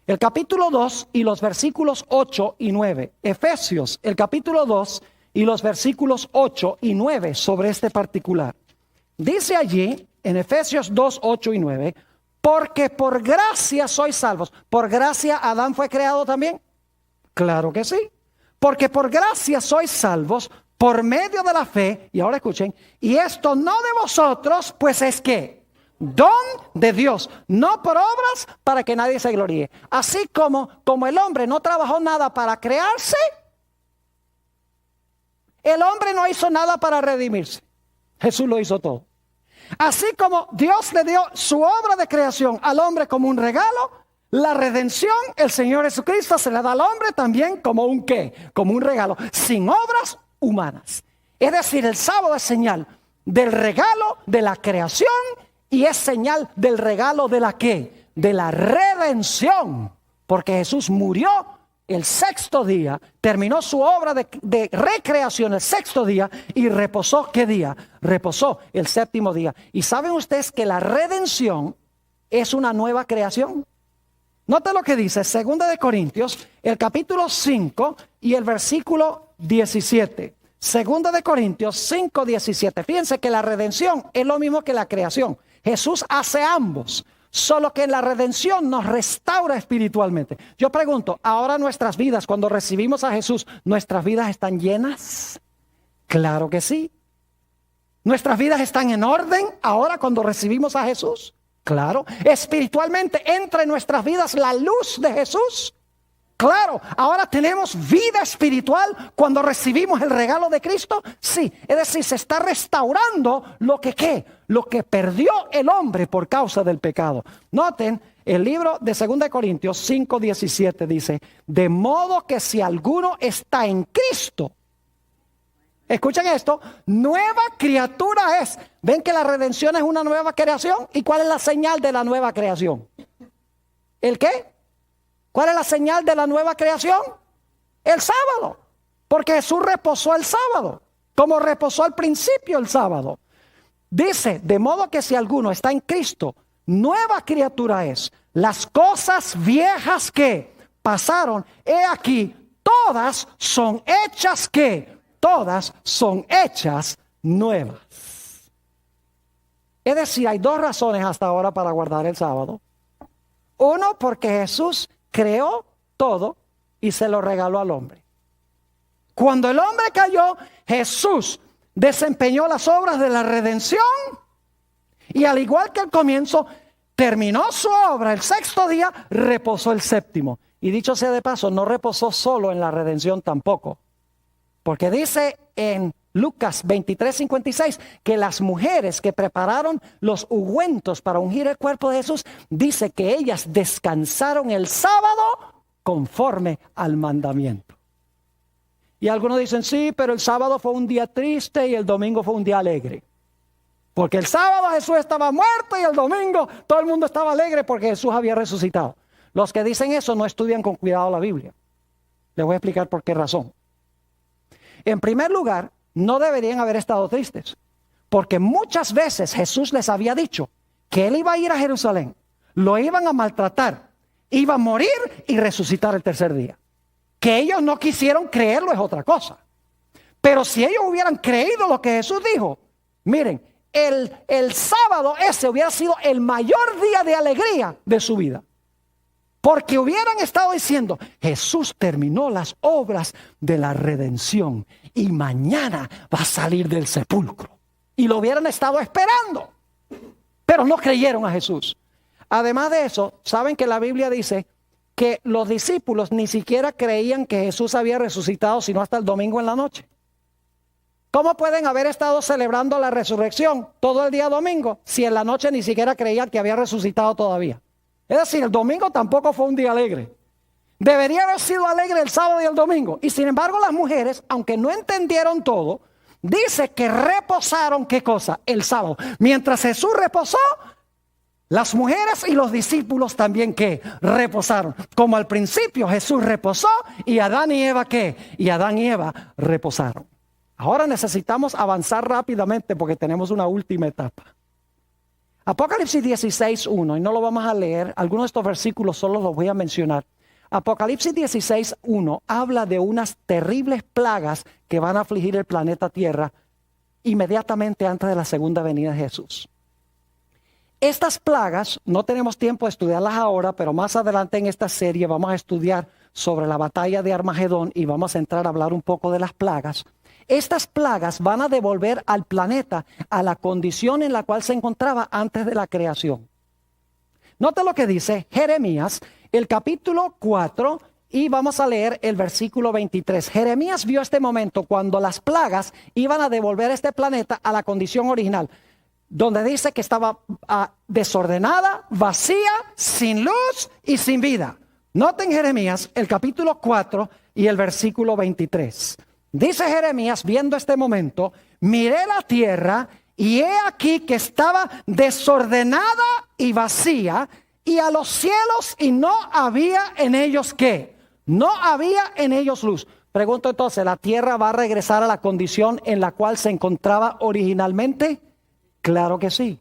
el capítulo 2 y los versículos 8 y 9. Efesios, el capítulo 2 y los versículos 8 y 9 sobre este particular. Dice allí, en Efesios 2, 8 y 9, porque por gracia sois salvos. ¿Por gracia Adán fue creado también? Claro que sí. Porque por gracia sois salvos por medio de la fe. Y ahora escuchen, y esto no de vosotros, pues es que don de Dios, no por obras para que nadie se gloríe. Así como el hombre no trabajó nada para crearse, el hombre no hizo nada para redimirse. Jesús lo hizo todo. Así como Dios le dio su obra de creación al hombre como un regalo, la redención, el Señor Jesucristo se la da al hombre también como un ¿qué? Como un regalo, sin obras humanas. Es decir, el sábado es señal del regalo de la creación y es señal del regalo de la ¿qué? De la redención. Porque Jesús murió el sexto día, terminó su obra de recreación el sexto día y reposó, ¿qué día? Reposó el séptimo día. ¿Y saben ustedes que la redención es una nueva creación? Note lo que dice 2 de Corintios, el capítulo 5 y el versículo 17. 2 de Corintios 5, 17. Fíjense que la redención es lo mismo que la creación. Jesús hace ambos. Solo que en la redención nos restaura espiritualmente. Yo pregunto, ¿ahora nuestras vidas, cuando recibimos a Jesús, nuestras vidas están llenas? Claro que sí. ¿Nuestras vidas están en orden ahora cuando recibimos a Jesús? Claro. ¿Espiritualmente entra en nuestras vidas la luz de Jesús? Claro. ¿Ahora tenemos vida espiritual cuando recibimos el regalo de Cristo? Sí. Es decir, se está restaurando lo que ¿qué? Lo que perdió el hombre por causa del pecado. Noten, el libro de 2 de Corintios 5, 17 dice, de modo que si alguno está en Cristo, escuchen esto, nueva criatura es. ¿Ven que la redención es una nueva creación? ¿Y cuál es la señal de la nueva creación? ¿El qué? ¿Cuál es la señal de la nueva creación? El sábado. Porque Jesús reposó el sábado, como reposó al principio el sábado. Dice, de modo que si alguno está en Cristo, nueva criatura es. Las cosas viejas que pasaron, he aquí, todas son hechas ¿qué? Todas son hechas nuevas. Es decir, hay dos razones hasta ahora para guardar el sábado. Uno, porque Jesús creó todo y se lo regaló al hombre. Cuando el hombre cayó, Jesús desempeñó las obras de la redención y al igual que al comienzo, terminó su obra el sexto día, reposó el séptimo. Y dicho sea de paso, no reposó solo en la redención tampoco. Porque dice en Lucas 23:56 que las mujeres que prepararon los ungüentos para ungir el cuerpo de Jesús, dice que ellas descansaron el sábado conforme al mandamiento. Y algunos dicen, sí, pero el sábado fue un día triste y el domingo fue un día alegre. Porque el sábado Jesús estaba muerto y el domingo todo el mundo estaba alegre porque Jesús había resucitado. Los que dicen eso no estudian con cuidado la Biblia. Les voy a explicar por qué razón. En primer lugar, no deberían haber estado tristes, porque muchas veces Jesús les había dicho que Él iba a ir a Jerusalén, lo iban a maltratar, iba a morir y resucitar el tercer día. Que ellos no quisieron creerlo es otra cosa. Pero si ellos hubieran creído lo que Jesús dijo, miren, el sábado ese hubiera sido el mayor día de alegría de su vida. Porque hubieran estado diciendo, Jesús terminó las obras de la redención y mañana va a salir del sepulcro. Y lo hubieran estado esperando. Pero no creyeron a Jesús. Además de eso, saben que la Biblia dice que los discípulos ni siquiera creían que Jesús había resucitado sino hasta el domingo en la noche. ¿Cómo pueden haber estado celebrando la resurrección todo el día domingo si en la noche ni siquiera creían que había resucitado todavía? Es decir, el domingo tampoco fue un día alegre. Debería haber sido alegre el sábado y el domingo. Y sin embargo las mujeres, aunque no entendieron todo, dice que reposaron, ¿qué cosa? El sábado. Mientras Jesús reposó, Las mujeres y los discípulos también ¿qué? Reposaron. Como al principio Jesús reposó y Adán y Eva ¿qué? Y Adán y Eva reposaron. Ahora necesitamos avanzar rápidamente porque tenemos una última etapa. Apocalipsis 16:1, y no lo vamos a leer, algunos de estos versículos solo los voy a mencionar. Apocalipsis 16:1 habla de unas terribles plagas que van a afligir el planeta Tierra inmediatamente antes de la segunda venida de Jesús. Estas plagas, no tenemos tiempo de estudiarlas ahora, pero más adelante en esta serie vamos a estudiar sobre la batalla de Armagedón y vamos a entrar a hablar un poco de las plagas. Estas plagas van a devolver al planeta a la condición en la cual se encontraba antes de la creación. Note lo que dice Jeremías, el capítulo 4, y vamos a leer el versículo 23. Jeremías vio este momento cuando las plagas iban a devolver este planeta a la condición original, donde dice que estaba desordenada, vacía, sin luz y sin vida. Noten Jeremías, el capítulo 4 y el versículo 23. Dice Jeremías, viendo este momento, miré la tierra y he aquí que estaba desordenada y vacía, y a los cielos y no había en ellos ¿qué? No había en ellos luz. Pregunto entonces, ¿la tierra va a regresar a la condición en la cual se encontraba originalmente? Claro que sí.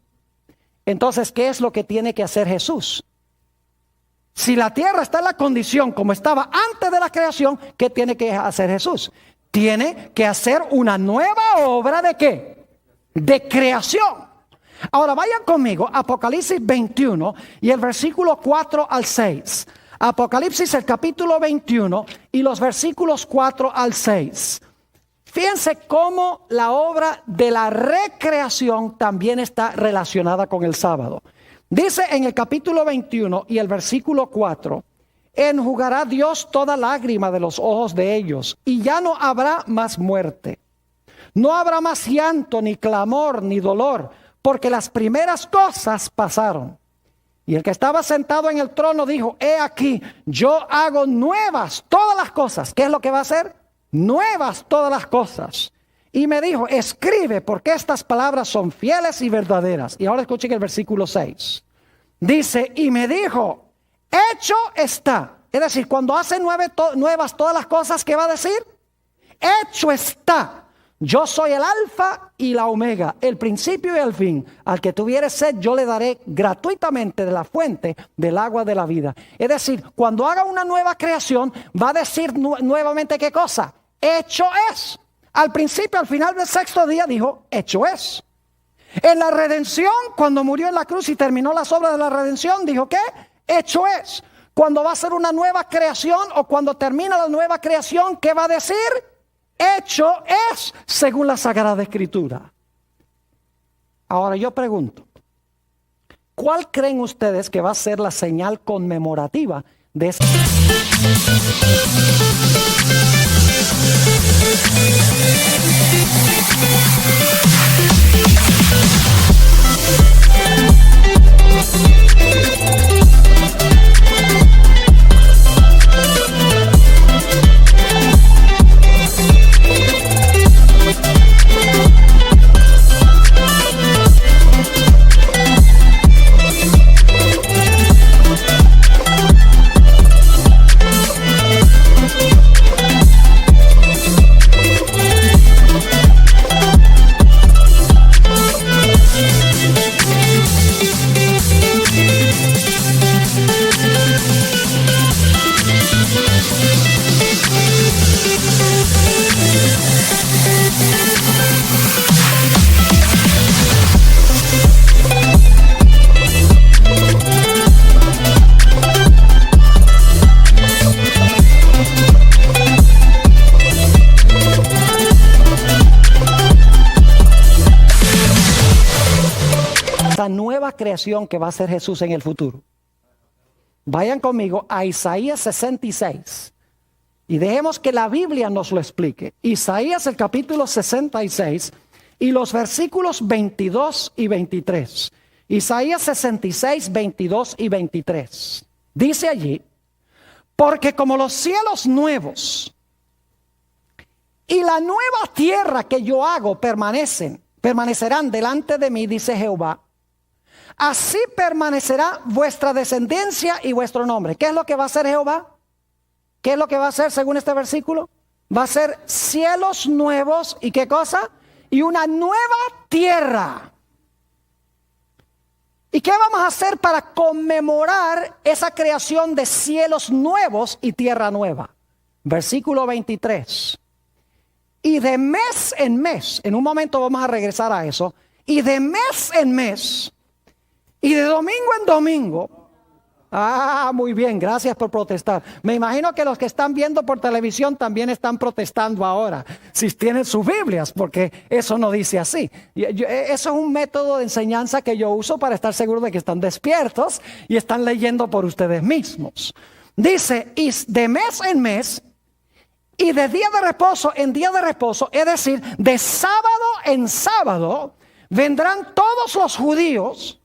Entonces, ¿qué es lo que tiene que hacer Jesús? Si la tierra está en la condición como estaba antes de la creación, ¿qué tiene que hacer Jesús? Tiene que hacer una nueva obra ¿de qué? De creación. Ahora vayan conmigo, Apocalipsis 21 y el versículo 4 al 6. Apocalipsis el capítulo 21 y los versículos 4 al 6. Fíjense cómo la obra de la recreación también está relacionada con el sábado. Dice en el capítulo 21 y el versículo 4, enjugará Dios toda lágrima de los ojos de ellos, y ya no habrá más muerte. No habrá más llanto, ni clamor, ni dolor, porque las primeras cosas pasaron. Y el que estaba sentado en el trono dijo, he aquí, yo hago nuevas todas las cosas. ¿Qué es lo que va a hacer? Nuevas todas las cosas. Y me dijo, escribe, porque estas palabras son fieles y verdaderas. Y ahora escuchen el versículo 6. Dice, y me dijo, hecho está. Es decir, cuando hace nuevas todas las cosas, ¿qué va a decir? Hecho está. Yo soy el alfa y la omega, el principio y el fin. Al que tuviere sed, yo le daré gratuitamente de la fuente del agua de la vida. Es decir, cuando haga una nueva creación, va a decir nuevamente ¿qué cosa? Hecho es. Al principio, al final del sexto día, dijo, hecho es. En la redención, cuando murió en la cruz y terminó las obras de la redención, dijo, ¿qué? Hecho es. Cuando va a ser una nueva creación o cuando termina la nueva creación, ¿qué va a decir? Hecho es, según la Sagrada Escritura. Ahora yo pregunto, ¿cuál creen ustedes que va a ser la señal conmemorativa de esta? Nueva creación que va a ser Jesús en el futuro. Vayan conmigo a Isaías 66 y dejemos que la Biblia nos lo explique. Isaías el capítulo 66 y los versículos 22 y 23. Isaías 66, 22 y 23. Dice allí, porque como los cielos nuevos y la nueva tierra que yo hago permanecerán delante de mí, dice Jehová, Así permanecerá vuestra descendencia y vuestro nombre. ¿Qué es lo que va a hacer Jehová? ¿Qué es lo que va a hacer según este versículo? Va a ser cielos nuevos y ¿qué cosa? Y una nueva tierra. ¿Y qué vamos a hacer para conmemorar esa creación de cielos nuevos y tierra nueva? Versículo 23. Y de mes en mes, en un momento vamos a regresar a eso, y de mes en mes, y de domingo en domingo. Muy bien, gracias por protestar. Me imagino que los que están viendo por televisión también están protestando ahora, si tienen sus Biblias, porque eso no dice así. Eso es un método de enseñanza que yo uso para estar seguro de que están despiertos y están leyendo por ustedes mismos. Dice, y de mes en mes, y de día de reposo en día de reposo, es decir, de sábado en sábado, vendrán todos los judíos.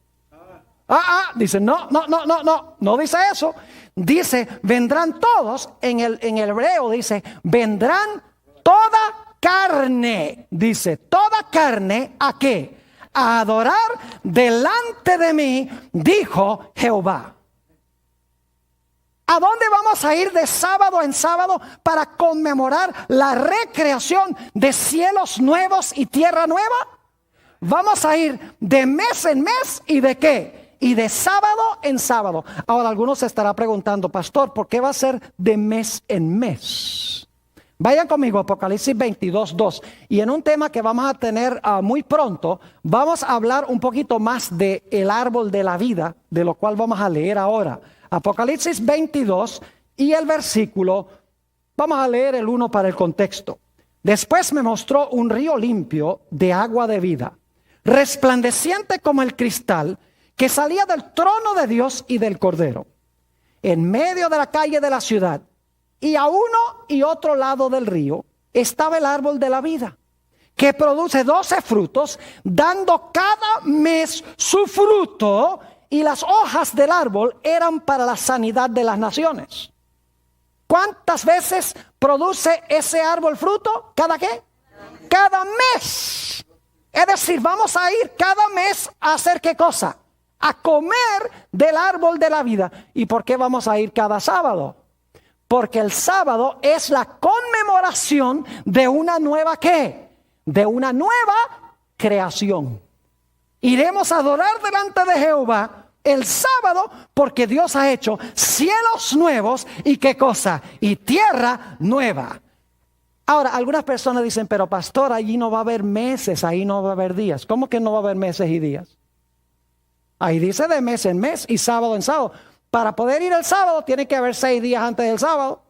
Dice, no dice eso. Dice, vendrán todos, en el hebreo dice, vendrán toda carne. Dice, toda carne, ¿a qué? A adorar delante de mí, dijo Jehová. ¿A dónde vamos a ir de sábado en sábado para conmemorar la recreación de cielos nuevos y tierra nueva? Vamos a ir de mes en mes y de qué? Y de sábado en sábado. Ahora algunos se estará preguntando, pastor, ¿por qué va a ser de mes en mes? Vayan conmigo a Apocalipsis 22:2. Y en un tema que vamos a tener muy pronto, vamos a hablar un poquito más de el árbol de la vida, de lo cual vamos a leer ahora. Apocalipsis 22 y el versículo, vamos a leer el 1 para el contexto. Después me mostró un río limpio de agua de vida, resplandeciente como el cristal, que salía del trono de Dios y del Cordero, en medio de la calle de la ciudad, y a uno y otro lado del río estaba el árbol de la vida, que produce 12 frutos, dando cada mes su fruto, y las hojas del árbol eran para la sanidad de las naciones. ¿Cuántas veces produce ese árbol fruto? ¿Cada qué? Cada mes. Es decir, vamos a ir cada mes a hacer ¿qué cosa? A comer del árbol de la vida. ¿Y por qué vamos a ir cada sábado? Porque el sábado es la conmemoración de una nueva ¿qué? De una nueva creación. Iremos a adorar delante de Jehová el sábado porque Dios ha hecho cielos nuevos y ¿qué cosa? Y tierra nueva. Ahora, algunas personas dicen, pero pastor, allí no va a haber meses, ahí no va a haber días. ¿Cómo que no va a haber meses y días? Ahí dice de mes en mes y sábado en sábado. Para poder ir el sábado tiene que haber 6 días antes del sábado.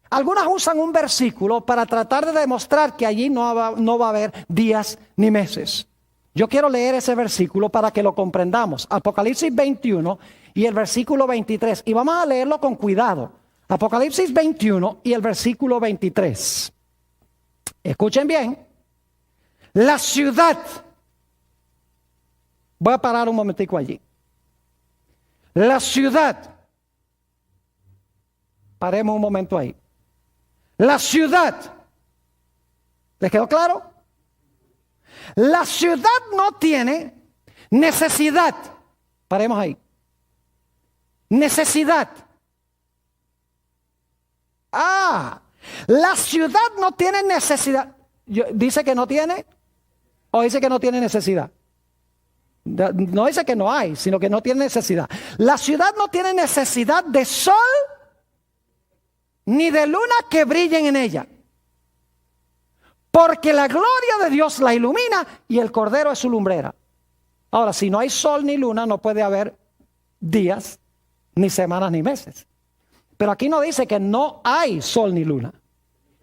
Algunas usan un versículo para tratar de demostrar que allí no va a haber días ni meses. Yo quiero leer ese versículo para que lo comprendamos. Apocalipsis 21 y el versículo 23. Y vamos a leerlo con cuidado. Apocalipsis 21 y el versículo 23. Escuchen bien. La ciudad. Voy a parar un momentico allí. La ciudad. Paremos un momento ahí. La ciudad. ¿Les quedó claro? La ciudad no tiene necesidad. Paremos ahí. Necesidad. La ciudad no tiene necesidad. ¿Dice que no tiene? ¿O dice que no tiene necesidad? No dice que no hay, sino que no tiene necesidad. La ciudad no tiene necesidad de sol ni de luna que brillen en ella. Porque la gloria de Dios la ilumina y el Cordero es su lumbrera. Ahora, si no hay sol ni luna, no puede haber días, ni semanas, ni meses. Pero aquí no dice que no hay sol ni luna.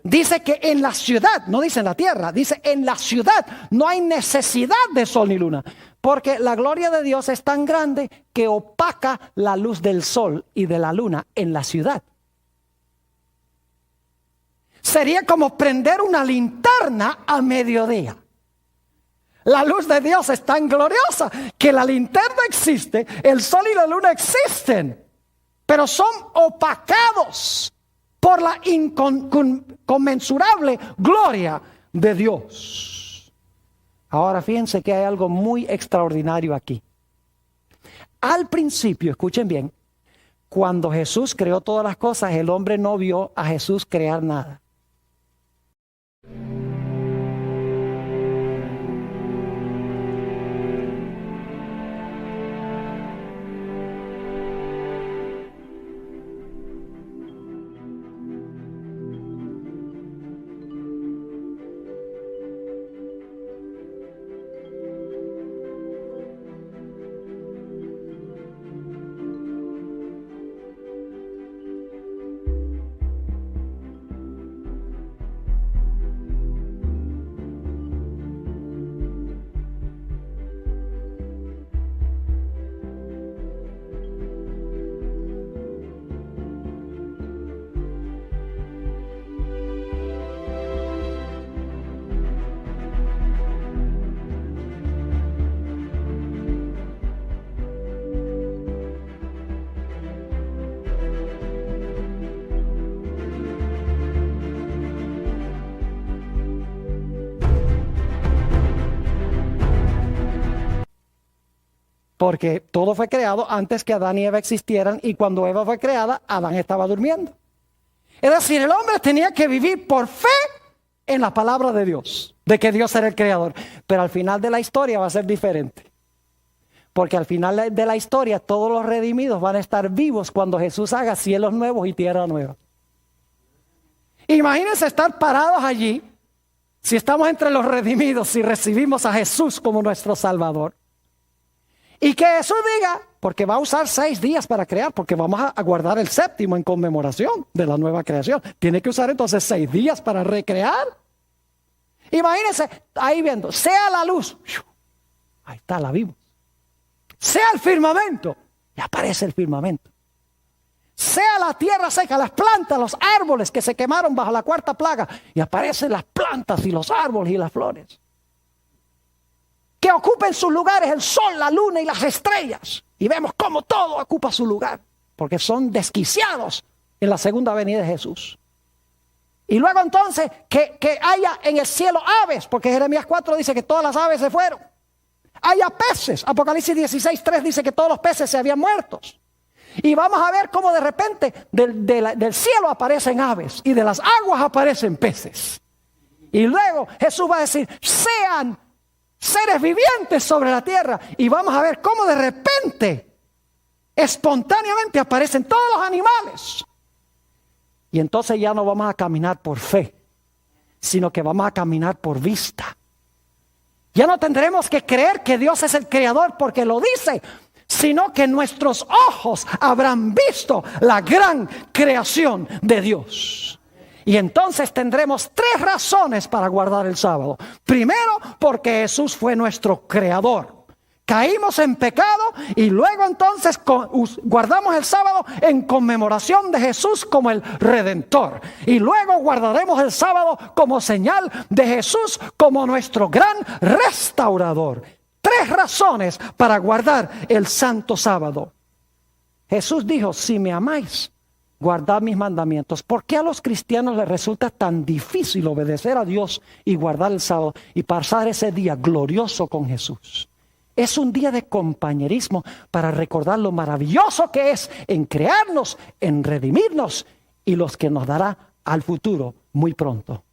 Dice que en la ciudad, no dice en la tierra, dice en la ciudad no hay necesidad de sol ni luna. Porque la gloria de Dios es tan grande que opaca la luz del sol y de la luna en la ciudad. Sería como prender una linterna a mediodía. La luz de Dios es tan gloriosa que la linterna existe, el sol y la luna existen, pero son opacados por la inconmensurable gloria de Dios. Ahora fíjense que hay algo muy extraordinario aquí. al principio, escuchen bien, cuando Jesús creó todas las cosas, el hombre no vio a Jesús crear nada. Porque todo fue creado antes que Adán y Eva existieran, y cuando Eva fue creada, Adán estaba durmiendo. Es decir, el hombre tenía que vivir por fe en la palabra de Dios, de que Dios era el creador. Pero al final de la historia va a ser diferente. Porque al final de la historia todos los redimidos van a estar vivos cuando Jesús haga cielos nuevos y tierra nueva. Imagínense estar parados allí, si estamos entre los redimidos, si recibimos a Jesús como nuestro Salvador. Y que Jesús diga, porque va a usar 6 días para crear, porque vamos a guardar el 7º en conmemoración de la nueva creación. Tiene que usar entonces 6 días para recrear. Imagínense, ahí viendo, sea la luz, ahí está, la vimos. Sea el firmamento, y aparece el firmamento. Sea la tierra seca, las plantas, los árboles que se quemaron bajo la 4ª plaga, y aparecen las plantas y los árboles y las flores. Que ocupen sus lugares el sol, la luna y las estrellas. Y vemos cómo todo ocupa su lugar, porque son desquiciados en la segunda venida de Jesús. Y luego entonces que haya en el cielo aves, porque Jeremías 4 dice que todas las aves se fueron. Haya peces, Apocalipsis 16:3 dice que todos los peces se habían muerto. Y vamos a ver cómo de repente del cielo aparecen aves y de las aguas aparecen peces. Y luego Jesús va a decir, sean seres vivientes sobre la tierra. Y vamos a ver cómo de repente, espontáneamente aparecen todos los animales. Y entonces ya no vamos a caminar por fe, sino que vamos a caminar por vista. Ya no tendremos que creer que Dios es el creador porque lo dice, sino que nuestros ojos habrán visto la gran creación de Dios. Y entonces tendremos 3 razones para guardar el sábado. Primero, porque Jesús fue nuestro creador. Caímos en pecado y luego entonces guardamos el sábado en conmemoración de Jesús como el Redentor. Y luego guardaremos el sábado como señal de Jesús como nuestro gran restaurador. 3 razones para guardar el santo sábado. Jesús dijo, si me amáis, guardad mis mandamientos. ¿Por qué a los cristianos les resulta tan difícil obedecer a Dios y guardar el sábado y pasar ese día glorioso con Jesús? Es un día de compañerismo para recordar lo maravilloso que es en crearnos, en redimirnos y los que nos dará al futuro muy pronto.